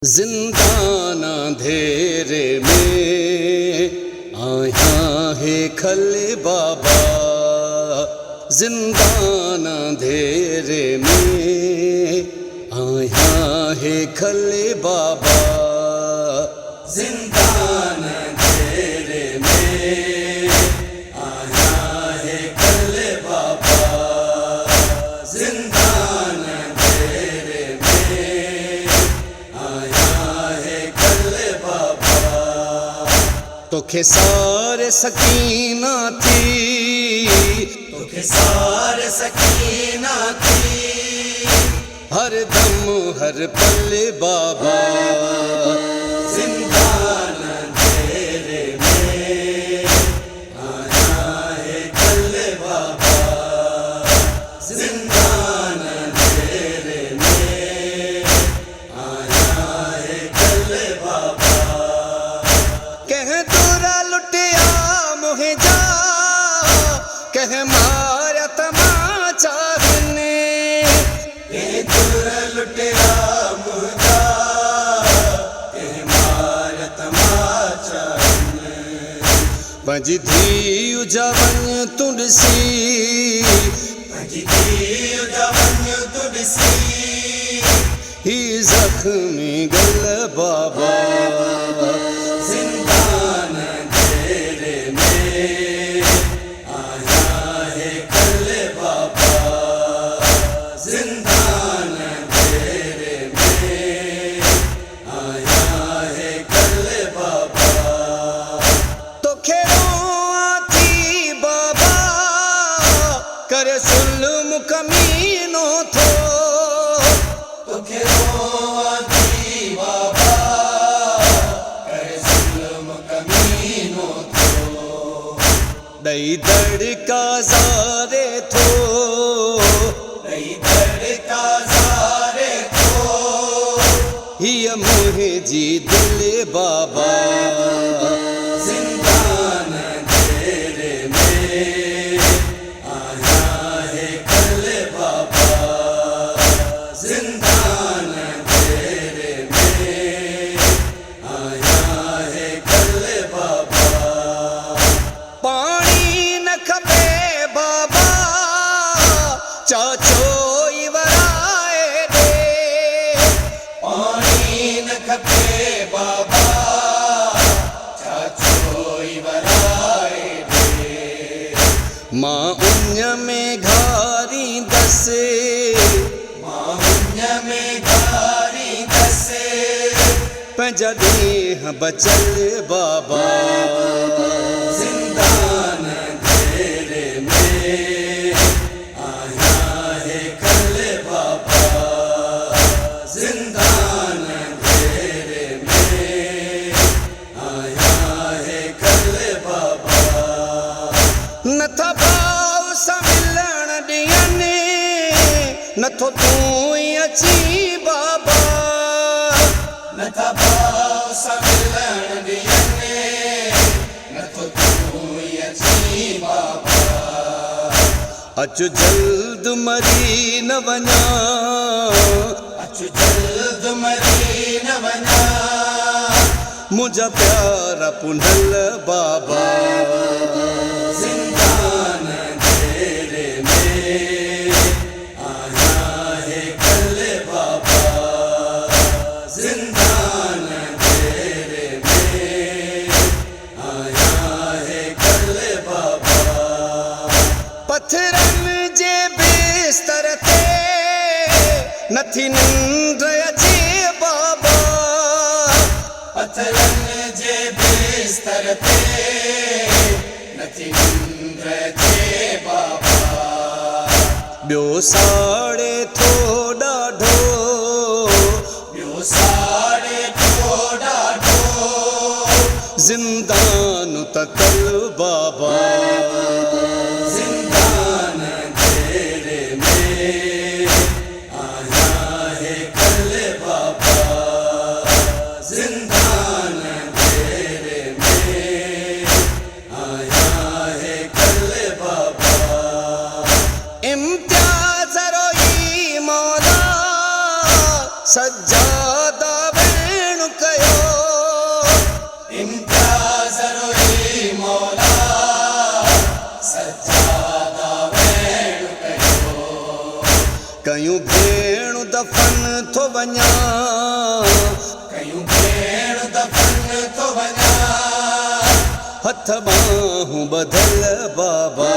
जिंदान अंधेरे में आया है खल बाबा। जिंदान अंधेरे में आया है खल बाबा। जिंदान अंधेरे में आया है खल बाबा। जिंदान अंधेरे में आया है खल बाबा। तो खेसार सकीना थी, तो खेसार सकीना थी, हर दम हर पल बाबा। जिंदान अंधेरे में आया है खल बाबा। जिंदान अंधेरे में आया है खल बाबा। कह तोरा लुटिया मोहे जा, कह मारा तमाचा बिने। कह तोरा लुटिया मोहे जा, कह मारा तमाचा बिने। पंज धी जवन तुलसी, पंज धी जवन तुलसी, ही जख्मी गल बाबा। जिंदान अंधेरे में आया है खल बाबा। जिंदान अंधेरे में आया है खल बाबा। तो खेरों थी बाबा, कर सुल्म कमीनो थो। तो खेरों थी बाबा, दई दड़का सारे थो, दई दड़का सारे थो, हिय मोहे जी दिल बाबा। जिंदान अंधेरे में आया है खल बाबा। जिंदान अंधेरे में आया है खल बाबा। चाचो इवराए दे, पानी न खपे बाबा। चाचो इवराए दे, माँ उन्य में घारी दसे, माँ उन्य में घारी दसे, पंजदेह बचल बाबा। जिंदान अंधेरे में आया है खल बाबा। जिंदान अंधेरे में आया है खल बाबा। न था भाव सम्मिलन दियने, न थो तू अची बाबा। न था भाव सम्मिलन दियने, न थो तू अची बाबा। अच जल्द मरी न वञा, अच जल्द मरी न वञा, मुझा प्यारा पुनल बाबा। जिंदान अंधेरे में आया है खल बाबा। जिंदान अंधेरे में आया है खल बाबा। पत्थरन जे बिस्तर ते नथी निंद अचे बाबा। पत्थरन जे बिस्तर ते नथी निंद अचे बाबा। ॿियो साड़े थो ॾाढो, ॿियो साड़े थो ॾाढो, जिंदान तकल बाबा। जिंदान अंधेरे में आया है खल बाबा। जिंदान अंधेरे में आया है खल बाबा। इम्तियाज रोई मौला सज्जादा भेणु दफ़न थो वञा कयूं भेण दफ़न थो वञा हथ बाहूं ॿधल बाबा